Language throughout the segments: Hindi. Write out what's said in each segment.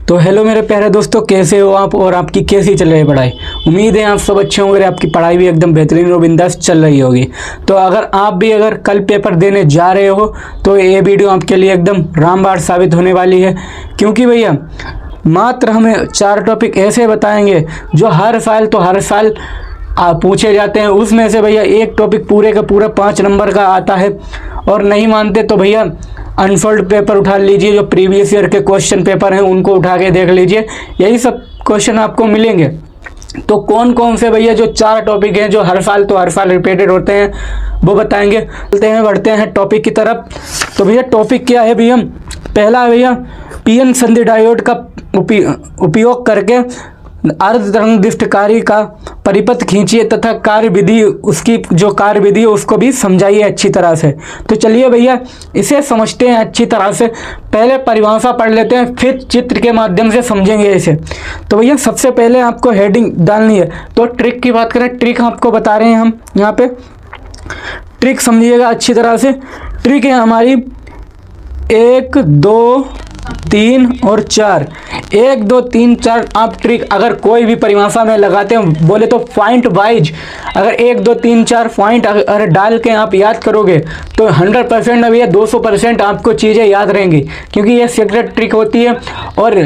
तो हेलो मेरे प्यारे दोस्तों, कैसे हो आप और आपकी कैसी चल रही है पढ़ाई। उम्मीद है आप सब अच्छे होंगे, आपकी पढ़ाई भी एकदम बेहतरीन और बिंदास चल रही होगी। तो अगर कल पेपर देने जा रहे हो तो ये वीडियो आपके लिए एकदम रामबाण साबित होने वाली है, क्योंकि भैया मात्र हमें 4 टॉपिक ऐसे बताएंगे जो हर साल पूछे जाते हैं। उसमें से भैया एक टॉपिक पूरे का पूरा 5 नंबर का आता है, और नहीं मानते तो भैया अनफोल्ड पेपर उठा लीजिए, जो प्रीवियस ईयर के क्वेश्चन पेपर हैं उनको उठा के देख लीजिए, यही सब क्वेश्चन आपको मिलेंगे। तो कौन कौन से भैया जो 4 टॉपिक हैं जो हर साल रिपीटेड होते हैं वो बताएंगे। बढ़ते हैं टॉपिक की तरफ। तो भैया टॉपिक क्या है भैया, पहला है भैया पीएन संधि डायोड का उपयोग करके अर्ध तरंग दृष्टिकारी का परिपथ खींचिए तथा कार्यविधि, उसकी जो कार्यविधि है उसको भी समझाइए अच्छी तरह से। तो चलिए भैया इसे समझते हैं अच्छी तरह से। पहले परिभाषा पढ़ लेते हैं, फिर चित्र के माध्यम से समझेंगे इसे। तो भैया सबसे पहले आपको हेडिंग डालनी है। तो ट्रिक की बात करें, ट्रिक आपको बता रहे हैं हम यहाँ पे, ट्रिक समझिएगा अच्छी तरह से। ट्रिक है हमारी 1 2 3 और 4, 1 2 3 4। आप ट्रिक अगर कोई भी परिभाषा में लगाते हैं, बोले तो पॉइंट वाइज अगर 1 2 3 4 पॉइंट अगर डाल के आप याद करोगे तो 100% में भैया 200% आपको चीज़ें याद रहेंगी, क्योंकि ये सीक्रेट ट्रिक होती है। और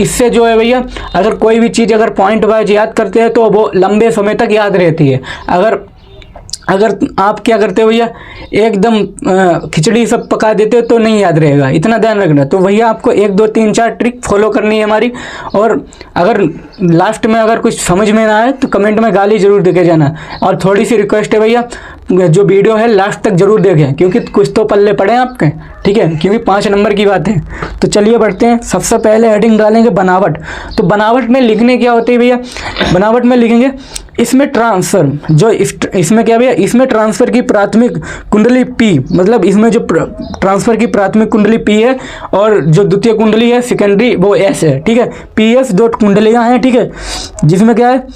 इससे जो है भैया अगर कोई भी चीज़ अगर पॉइंट वाइज याद करते हैं तो वो लंबे समय तक याद रहती है। अगर आप क्या करते हो भैया, एकदम खिचड़ी सब पका देते हो तो नहीं याद रहेगा, इतना ध्यान रखना। तो भैया आपको 1 2 3 4 ट्रिक फॉलो करनी है हमारी। और अगर लास्ट में अगर कुछ समझ में ना आए तो कमेंट में गाली जरूर देके जाना। और थोड़ी सी रिक्वेस्ट है भैया, जो वीडियो है लास्ट तक जरूर देखें, क्योंकि कुछ तो पल्ले पड़े हैं आपके, ठीक है, क्योंकि 5 नंबर की बात है। तो चलिए बढ़ते हैं। सबसे पहले हेडिंग डालेंगे बनावट। तो बनावट में लिखने क्या होती है भैया, बनावट में लिखेंगे इसमें ट्रांसफर, जो इसमें क्या भैया, इसमें ट्रांसफर की प्राथमिक कुंडली P, मतलब इसमें जो ट्रांसफर की प्राथमिक कुंडली P है और जो द्वितीय कुंडली है सेकेंडरी वो S है, ठीक है। PS दो कुंडलियां हैं, ठीक है, जिसमें क्या है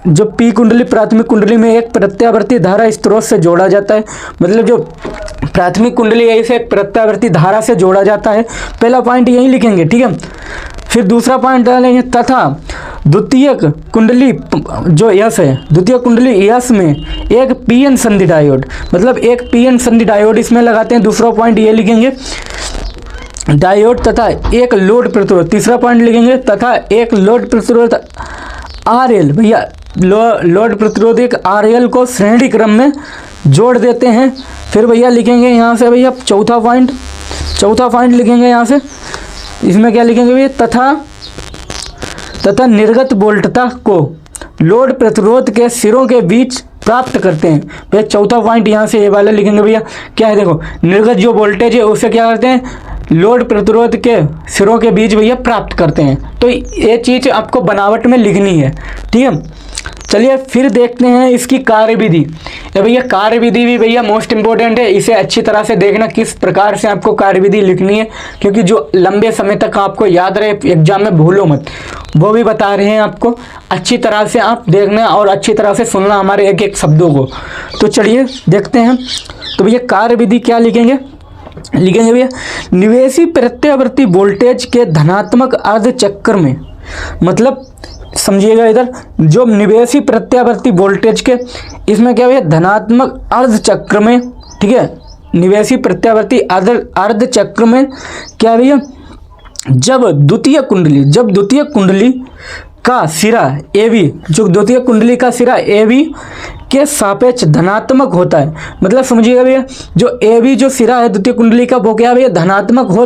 जो P कुंडली प्राथमिक कुंडली में एक प्रत्यावर्ती धारा स्रोत से जोड़ा जाता है, मतलब जो प्राथमिक कुंडली है इसे एक प्रत्यावर्ती धारा से जोड़ा जाता है। पहला पॉइंट यही लिखेंगे, ठीक है। फिर दूसरा पॉइंट डालेंगे तथा द्वितीयक कुंडली जो यस है, द्वितीय कुंडली यस में एक पीएन संधि डायोड, मतलब एक पीएन संधि डायोड इसमें लगाते हैं। दूसरा पॉइंट ये लिखेंगे डायोड तथा एक लोड प्रतिरोध। तीसरा पॉइंट लिखेंगे तथा एक लोड प्रतिरोध RL, भैया लोड प्रतिरोध एक RL को श्रेणी क्रम में जोड़ देते हैं। फिर भैया लिखेंगे यहाँ से भैया चौथा पॉइंट लिखेंगे यहाँ से, इसमें क्या लिखेंगे भैया तथा निर्गत वोल्टता को लोड प्रतिरोध के सिरों के बीच प्राप्त करते हैं। भैया चौथा पॉइंट यहाँ से ये वाला लिखेंगे भैया, क्या है देखो, निर्गत जो वोल्टेज है उसे क्या करते हैं, लोड प्रतिरोध के सिरों के बीच भैया प्राप्त करते हैं। तो ये चीज़ आपको बनावट में लिखनी है, ठीक है। चलिए फिर देखते हैं इसकी कार्यविधि। भैया कार्यविधि भी भैया मोस्ट इंपॉर्टेंट है, इसे अच्छी तरह से देखना किस प्रकार से आपको कार्यविधि लिखनी है, क्योंकि जो लंबे समय तक आपको याद रहे, एग्जाम में भूलो मत, वो भी बता रहे हैं आपको। अच्छी तरह से आप देखना और अच्छी तरह से सुनना हमारे एक एक शब्दों को। तो चलिए देखते हैं। तो भैया कार्यविधि क्या लिखेंगे भैया, निवेशी प्रत्यावर्ती वोल्टेज के धनात्मक अर्ध चक्र में, मतलब समझिएगा इधर, जो निवेशी प्रत्यावर्ती वोल्टेज के इसमें क्या है धनात्मक अर्ध चक्र में, ठीक है, निवेशी प्रत्यावर्ती अर्ध चक्र में क्या भैया, जब द्वितीय कुंडली का सिरा AB, जो द्वितीय कुंडली का सिरा AB के सापेक्ष धनात्मक होता है, मतलब समझिएगा भैया जो AB जो सिरा है द्वितीय कुंडली का वो क्या भैया धनात्मक हो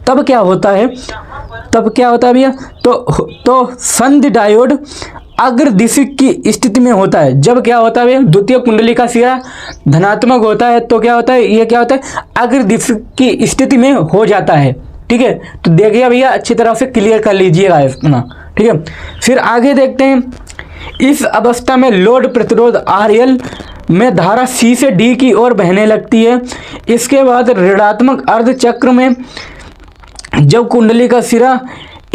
तब क्या होता है भैया, तो संधि डायोड अग्रदिशी की स्थिति में होता है। जब क्या होता है भैया, द्वितीय कुंडली का सिरा धनात्मक होता है तो क्या होता है, ये क्या होता है, अग्रदिशी की स्थिति में हो जाता है, ठीक है। तो देखिए भैया अच्छी तरह से क्लियर कर लीजिएगा अपना, ठीक है। फिर आगे देखते हैं, इस अवस्था में लोड प्रतिरोध RL में धारा C से D की ओर बहने लगती है। इसके बाद ऋणात्मक अर्ध चक्र में जब कुंडली का सिरा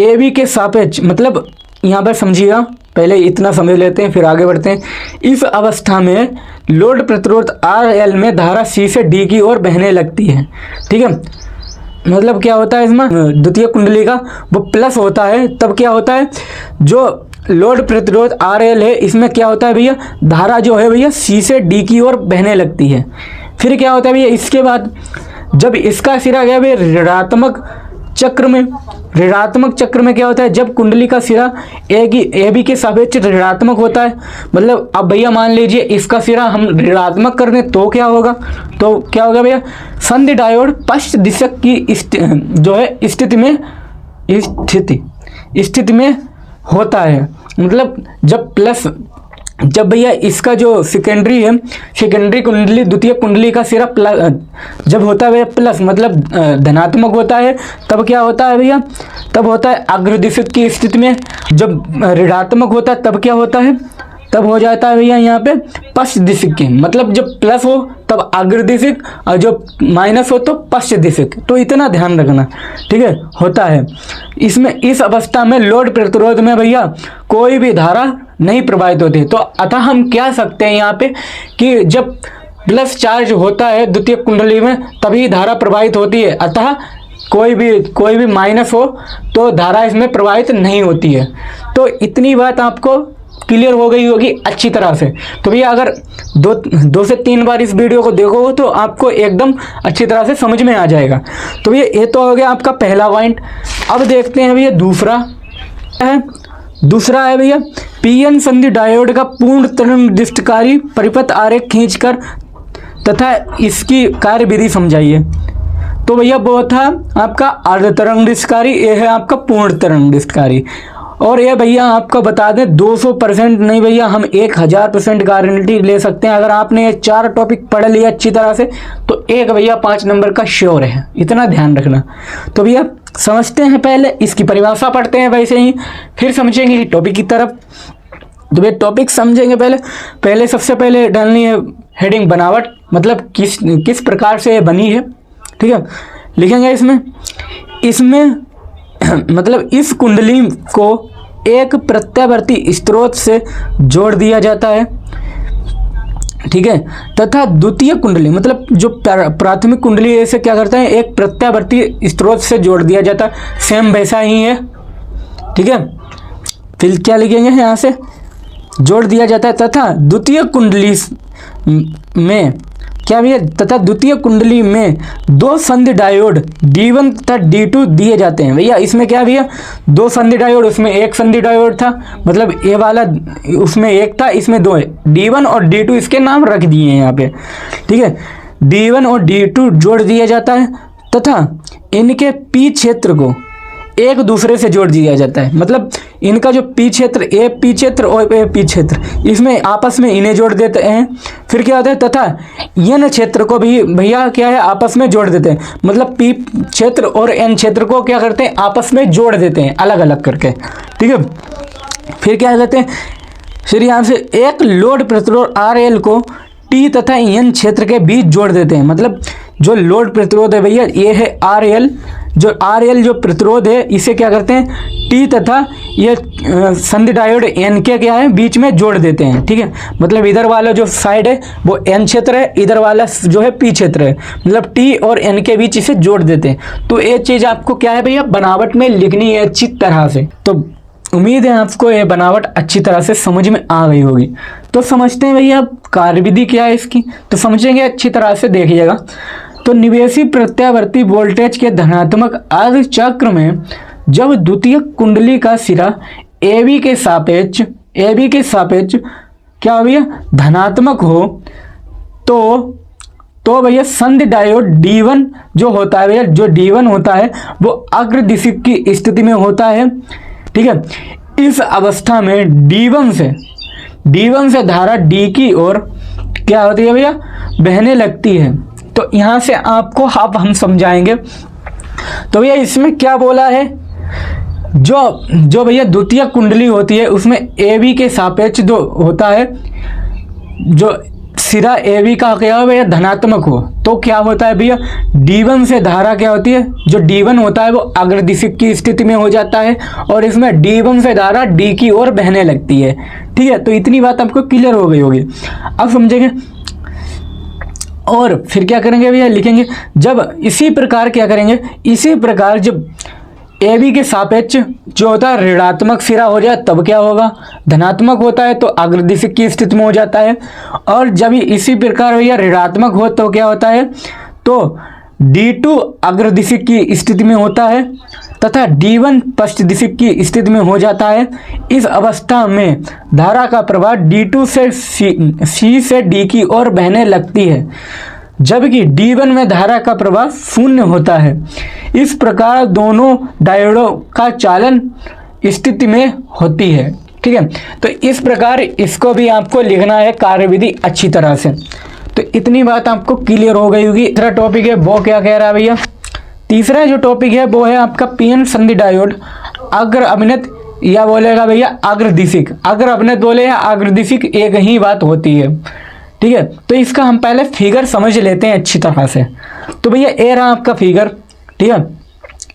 AB के सापेक्ष, मतलब यहाँ पर समझिएगा, पहले इतना समझ लेते हैं फिर आगे बढ़ते हैं। इस अवस्था में लोड प्रतिरोध RL में धारा C से D की ओर बहने लगती है, ठीक है। मतलब क्या होता है इसमें द्वितीय कुंडली का वो प्लस होता है, तब क्या होता है जो लोड प्रतिरोध RL है इसमें क्या होता है भैया, धारा जो है भैया C से D की ओर बहने लगती है। फिर क्या होता है भैया, इसके बाद जब इसका सिरा गया भैया ऋणात्मक चक्र में क्या होता है, जब कुंडली का सिरा ए बी के सापेक्ष ऋणात्मक होता है, मतलब अब भैया मान लीजिए इसका सिरा हम ऋणात्मक कर दें तो क्या होगा, तो क्या होगा भैया, संधि डायोड पश्च दिशक की जो है स्थिति में होता है। मतलब जब भैया इसका जो सेकेंडरी कुंडली द्वितीय कुंडली का सिरा जब होता है भैया प्लस मतलब धनात्मक होता है, तब क्या होता है भैया, तब होता है अग्रदिशिक की स्थिति में। जब ऋणात्मक होता है तब क्या होता है, तब हो जाता है भैया यहाँ पे पश्च दिशिक की, मतलब जब प्लस हो तब अग्रदिशिक और जब माइनस हो तो पश्च दिशिक। तो इतना ध्यान रखना, ठीक है, होता है इसमें। इस अवस्था में लोड प्रतिरोध में भैया कोई भी धारा नहीं प्रवाहित होती। तो अतः हम कह सकते हैं यहाँ पे कि जब प्लस चार्ज होता है द्वितीय कुंडली में तभी धारा प्रवाहित होती है, अतः कोई भी माइनस हो तो धारा इसमें प्रवाहित नहीं होती है। तो इतनी बात आपको क्लियर हो गई होगी अच्छी तरह से। तो भैया अगर दो से तीन बार इस वीडियो को देखोगे तो आपको एकदम अच्छी तरह से समझ में आ जाएगा। तो भैया ये तो हो गया आपका पहला पॉइंट। अब देखते हैं भैया दूसरा है भैया पीएन संधि डायोड का पूर्ण तरंगदृष्टिकारी परिपथ आरेख खींचकर तथा इसकी कार्यविधि समझाइए। तो भैया वो था आपका अर्ध तरंगदृष्टिकारी, ये है आपका पूर्ण तरंगदृष्टिकारी। और ये भैया आपको बता दें 200% नहीं भैया, हम 1000% गारंटी ले सकते हैं। अगर आपने ये 4 टॉपिक पढ़ लिया अच्छी तरह से तो एक भैया 5 नंबर का श्योर है, इतना ध्यान रखना। तो भैया समझते हैं, पहले इसकी परिभाषा पढ़ते हैं, वैसे ही फिर समझेंगे टॉपिक की तरफ। तो भैया टॉपिक समझेंगे पहले सबसे पहले डालनी है हेडिंग बनावट, मतलब किस प्रकार से ये बनी है, ठीक है, लिखेंगे इसमें मतलब इस कुंडली को एक प्रत्यावर्ती स्रोत से जोड़ दिया जाता है, ठीक है, तथा द्वितीय कुंडली मतलब जो प्राथमिक कुंडली है इसे क्या करते हैं, एक प्रत्यावर्ती स्रोत से जोड़ दिया जाता है। सेम वैसा ही है, ठीक है। फिर क्या लिखेंगे यहाँ से, जोड़ दिया जाता है तथा द्वितीय कुंडली में क्या भैया, तथा द्वितीय कुंडली में 2 संधि डायोड D1 तथा D2 दिए जाते हैं। भैया इसमें क्या भैया 2 संधि डायोड, उसमें एक संधि डायोड था, मतलब ये वाला उसमें एक था, इसमें 2 है, D1 और D2 इसके नाम रख दिए हैं यहाँ पे, ठीक है। D1 और D2 जोड़ दिया जाता है तथा इनके P क्षेत्र को एक दूसरे से जोड़ दिया जाता है। मतलब इनका जो P क्षेत्र, ए P क्षेत्र और ए P क्षेत्र, इसमें आपस में इन्हें जोड़ देते हैं। फिर क्या होता है, तथा N क्षेत्र को भी भैया क्या है आपस में जोड़ देते हैं। मतलब P क्षेत्र और N क्षेत्र को क्या करते हैं आपस में जोड़ देते हैं अलग अलग करके, ठीक है। फिर क्या कहते हैं, फिर यहाँ से एक लोड प्रतिरोध RL को T तथा N क्षेत्र के बीच जोड़ देते हैं। मतलब जो लोड प्रतिरोध है भैया ये है RL, जो RL जो प्रतिरोध है इसे क्या करते हैं T तथा ये संधि डायोड N के क्या है बीच में जोड़ देते हैं, ठीक है। मतलब इधर वाला जो साइड है वो N क्षेत्र है, इधर वाला जो है P क्षेत्र है, मतलब T और N के बीच इसे जोड़ देते हैं। तो ये चीज़ आपको क्या है भैया बनावट में लिखनी है अच्छी तरह से। तो उम्मीद है आपको ये बनावट अच्छी तरह से समझ में आ गई होगी। तो समझते हैं भैया कार्यविधि क्या है इसकी, तो समझेंगे अच्छी तरह से, देखिएगा। तो निवेशी प्रत्यावर्ती वोल्टेज के धनात्मक अर्ध चक्र में जब द्वितीय कुंडली का सिरा AB के सापेक्ष क्या भैया धनात्मक हो तो भैया संधि डायोड D1 जो होता है भैया, जो D1 होता है वो अग्रदिशिक की स्थिति में होता है, ठीक है। इस अवस्था में D1 से धारा D की ओर क्या होती है भैया बहने लगती है। तो यहाँ से आपको अब हम समझाएंगे। तो भैया इसमें क्या बोला है, जो भैया द्वितीय कुंडली होती है उसमें AB के सापेक्ष जो होता है, जो सिरा AB का क्या हो भैया धनात्मक हो तो क्या होता है भैया D1 से धारा क्या होती है, जो D1 होता है वो अग्रदिशिक की स्थिति में हो जाता है और इसमें D1 से धारा D की ओर बहने लगती है, ठीक है। तो इतनी बात आपको क्लियर हो गई होगी। अब समझेंगे और फिर क्या करेंगे भैया, लिखेंगे जब इसी प्रकार क्या करेंगे, इसी प्रकार जब ए बी के सापेक्ष जो होता है ऋणात्मक सिरा हो जाए तब क्या होगा, धनात्मक होता है तो अग्रदिशिक की स्थिति में हो जाता है। और जब इसी प्रकार भैया ऋणात्मक हो तो क्या होता है, तो D2 अग्रदिशिक की स्थिति में होता है तथा D1 पश्च दिशिक की स्थिति में हो जाता है। इस अवस्था में धारा का प्रवाह D2 से C से D की ओर बहने लगती है, जबकि D1 में धारा का प्रवाह शून्य होता है। इस प्रकार दोनों डायोडों का चालन स्थिति में होती है। ठीक है, तो इस प्रकार इसको भी आपको लिखना है कार्यविधि अच्छी तरह से। तो इतनी बात आपको क्लियर हो गई होगी। तीसरा टॉपिक है वो क्या कह रहा है भैया, तीसरा जो टॉपिक है वो है आपका पीएन संधि डायोड अग्र अभिनत या बोलेगा भैया अग्रदिशिक। अग्र अभिनत बोले या अग्रदिशिक एक ही बात होती है। ठीक है, तो इसका हम पहले फिगर समझ लेते हैं अच्छी तरह से। तो भैया ए रहा आपका फिगर। ठीक है,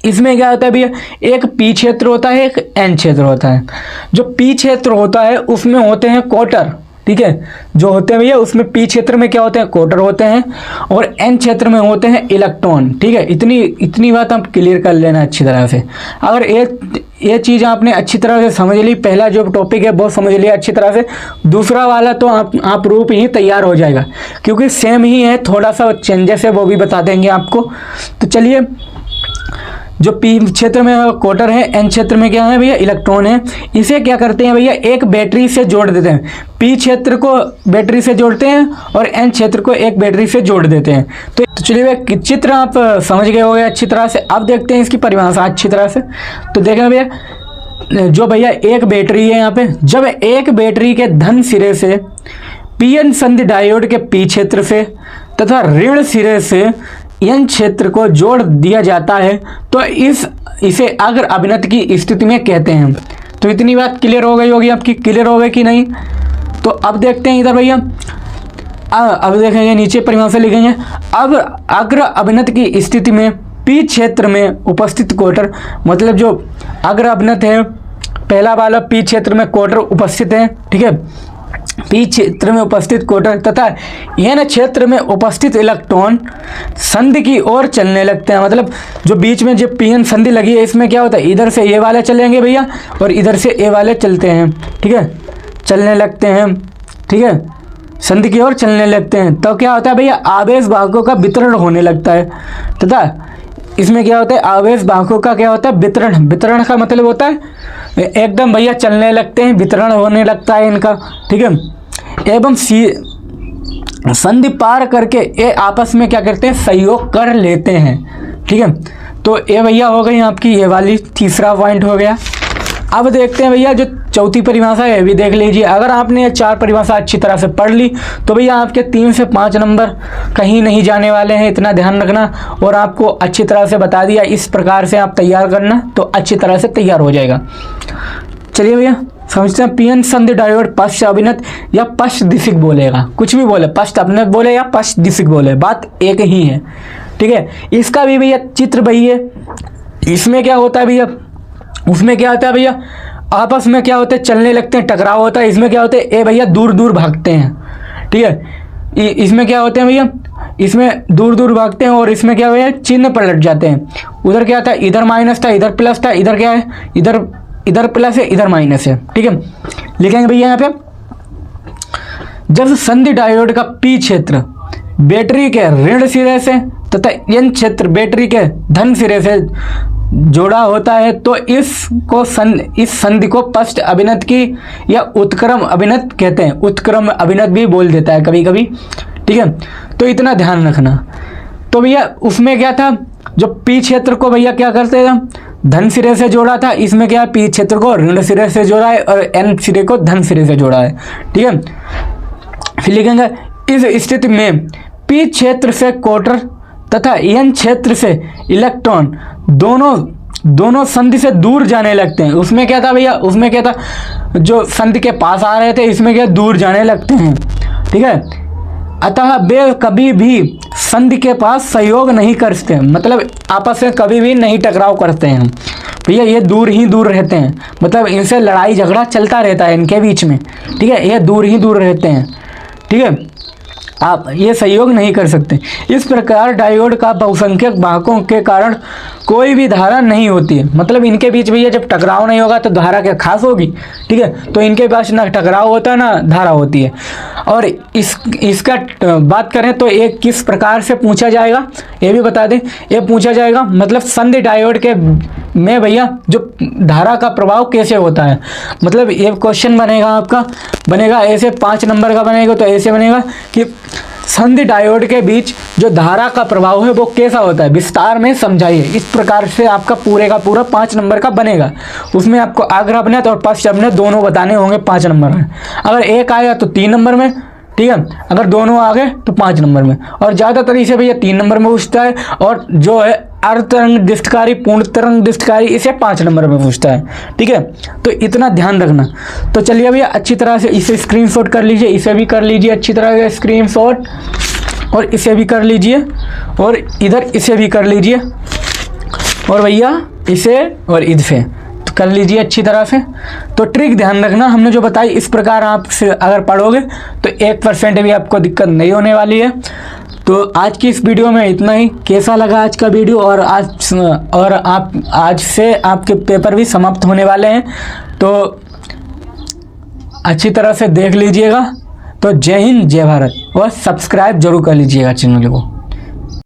इसमें क्या होता है भैया, एक पी क्षेत्र होता है, एक एन क्षेत्र होता है। जो पी क्षेत्र होता है उसमें होते हैं क्वार्टर। ठीक है, जो होते हैं भैया उसमें पी क्षेत्र में क्या होते हैं, क्वार्टर होते हैं, और एन क्षेत्र में होते हैं इलेक्ट्रॉन। ठीक है, इतनी बात आप क्लियर कर लेना अच्छी तरह से। अगर ये चीज़ आपने अच्छी तरह से समझ ली, पहला जो टॉपिक है वो समझ लिया अच्छी तरह से, दूसरा वाला तो आप रूप ही तैयार हो जाएगा, क्योंकि सेम ही है, थोड़ा सा चेंजेस है वो भी बता देंगे आपको। तो चलिए, जो पी क्षेत्र में क्वार्टर है, एन क्षेत्र में क्या है भैया, इलेक्ट्रॉन है। इसे क्या करते हैं भैया, एक बैटरी से जोड़ देते हैं। पी क्षेत्र को बैटरी से जोड़ते हैं और एन क्षेत्र को एक बैटरी से जोड़ देते हैं। तो चलिए भैया, चित्र आप समझ गए होंगे अच्छी तरह से। अब देखते हैं इसकी परिभाषा अच्छी तरह से। तो देखें भैया, जो भैया एक बैटरी है यहाँ पे, जब एक बैटरी के धन सिरे से पीएन संधि डायोड के पी क्षेत्र से तथा ऋण सिरे से एन क्षेत्र को जोड़ दिया जाता है तो इसे अग्र अभिनत की स्थिति में कहते हैं। तो इतनी बात क्लियर हो गई होगी आपकी, क्लियर हो गई कि नहीं। तो अब देखते हैं इधर भैया, अब देखेंगे नीचे परिभाषा लिखेंगे। अब अग्र अभिनत की स्थिति में पी क्षेत्र में उपस्थित क्वार्टर, मतलब जो अग्र अभिनत है पहला वाला पी क्षेत्र में क्वार्टर उपस्थित है। ठीक है, पी क्षेत्र में उपस्थित क्वार्टर तथा एन क्षेत्र में उपस्थित इलेक्ट्रॉन संधि की ओर चलने लगते हैं। मतलब जो बीच में जो पीएन संधि लगी है इसमें क्या होता है, इधर से ये वाले चलेंगे भैया और इधर से ए वाले चलते हैं। ठीक है, चलने लगते हैं। ठीक है, संधि की ओर चलने लगते हैं। तो क्या होता है भैया, आवेश वाहकों का वितरण होने लगता है तथा इसमें क्या होता है, आवेश वाहकों का क्या होता है, वितरण। वितरण का मतलब होता है एकदम भैया चलने लगते हैं, वितरण होने लगता है इनका। ठीक है, एवं संधि पार करके ये आपस में क्या करते हैं, सहयोग कर लेते हैं। ठीक है, तो ये भैया हो गई आपकी ये वाली तीसरा पॉइंट हो गया। अब देखते हैं भैया जो चौथी परिभाषा है भी देख लीजिए। अगर आपने ये चार परिभाषा अच्छी तरह से पढ़ ली तो भैया आपके 3 से 5 नंबर कहीं नहीं जाने वाले हैं, इतना ध्यान रखना। और आपको अच्छी तरह से बता दिया, इस प्रकार से आप तैयार करना तो अच्छी तरह से तैयार हो जाएगा। चलिए भैया समझते हैं, पीएन संधि डायोड पश्च अभिनत या पश्च दिशिक बोलेगा, कुछ भी बोले, पश्च अभिनत बोले या पश्च दिशिक बोले, बात एक ही है। ठीक है, इसका भी भैया चित्र वही है। इसमें क्या होता है भैया, उसमें क्या होता है भैया, आपस में क्या होते हैं, चलने लगते हैं, टकराव होता है। इसमें क्या होते हैं, ए भैया दूर दूर भागते हैं। ठीक है, इसमें क्या होते हैं भैया, इसमें दूर दूर भागते हैं और इसमें क्या भैया, चिन्ह पलट जाते हैं। उधर क्या था, इधर माइनस था, इधर प्लस था, इधर क्या है, इधर प्लस है, इधर माइनस है। ठीक है, लिखेंगे भैया यहाँ पे, जब संधि डायोड का पी क्षेत्र बैटरी के ऋण सिरे से तथा एन क्षेत्र बैटरी के धन सिरे से जोड़ा होता है तो इस संधि को पश्च अभिनत की या उत्क्रम अभिनत कहते हैं। उत्क्रम अभिनत भी बोल देता है कभी कभी। ठीक है, तो इतना ध्यान रखना। तो भैया उसमें क्या था, जो पी क्षेत्र को भैया क्या करते थे, धन सिरे से जोड़ा था। इसमें क्या है, पी क्षेत्र को ऋण सिरे से जोड़ा है और एन सिरे को धन सिरे से जोड़ा है। ठीक है, फिर लिखेंगे, इस स्थिति में पी क्षेत्र से क्वार्टर तथा एन क्षेत्र से इलेक्ट्रॉन दोनों संधि से दूर जाने लगते हैं। उसमें क्या था भैया, उसमें क्या था, जो संधि के पास आ रहे थे इसमें क्या दूर जाने लगते हैं। ठीक है, अतः वे कभी भी संधि के पास सहयोग नहीं करते, मतलब आपस में कभी भी नहीं टकराव करते हैं भैया, ये दूर ही दूर रहते हैं। मतलब इनसे लड़ाई झगड़ा चलता रहता है इनके बीच में। ठीक है, ये दूर ही दूर रहते हैं। ठीक है, आप ये सहयोग नहीं कर सकते। इस प्रकार डायोड का बहुसंख्यक वाहकों के कारण कोई भी धारा नहीं होती है। मतलब इनके बीच भैया जब टकराव नहीं होगा तो धारा क्या खास होगी, ठीक है। तो इनके पास ना टकराव होता है ना धारा होती है। और इसका बात करें तो ये किस प्रकार से पूछा जाएगा ये भी बता दें। ये पूछा जाएगा मतलब संधि डायोड के में भैया जो धारा का प्रभाव कैसे होता है। मतलब ये क्वेश्चन बनेगा आपका, बनेगा ऐसे 5 नंबर का बनेगा। तो ऐसे बनेगा कि संधि डायोड के बीच जो धारा का प्रभाव है वो कैसा होता है, विस्तार में समझाइए। इस प्रकार से आपका पूरे का पूरा 5 नंबर का बनेगा। उसमें आपको अग्र अपने और पश्च अपने दोनों बताने होंगे 5 नंबर में। अगर एक आएगा तो 3 नंबर में, ठीक है। अगर दोनों आ गए तो 5 नंबर में। और ज़्यादातर इसे भैया 3 नंबर में पूछता है। और जो है अर्ध तरंग डिस्टकारी, पूर्ण तरंग डिस्टकारी, इसे 5 नंबर में पूछता है, ठीक है। तो इतना ध्यान रखना। तो चलिए भैया अच्छी तरह से इसे स्क्रीनशॉट कर लीजिए, इसे भी कर लीजिए अच्छी तरह से स्क्रीनशॉट, और इसे भी कर लीजिए, और इधर इसे भी कर लीजिए, और भैया इसे और इधर तो कर लीजिए अच्छी तरह से। तो ट्रिक ध्यान रखना हमने जो बताई, इस प्रकार आप अगर पढ़ोगे तो 1% भी आपको दिक्कत नहीं होने वाली है। तो आज की इस वीडियो में इतना ही। कैसा लगा आज का वीडियो, और आज से आपके पेपर भी समाप्त होने वाले हैं, तो अच्छी तरह से देख लीजिएगा। तो जय हिंद जय भारत, और सब्सक्राइब जरूर कर लीजिएगा चैनल को।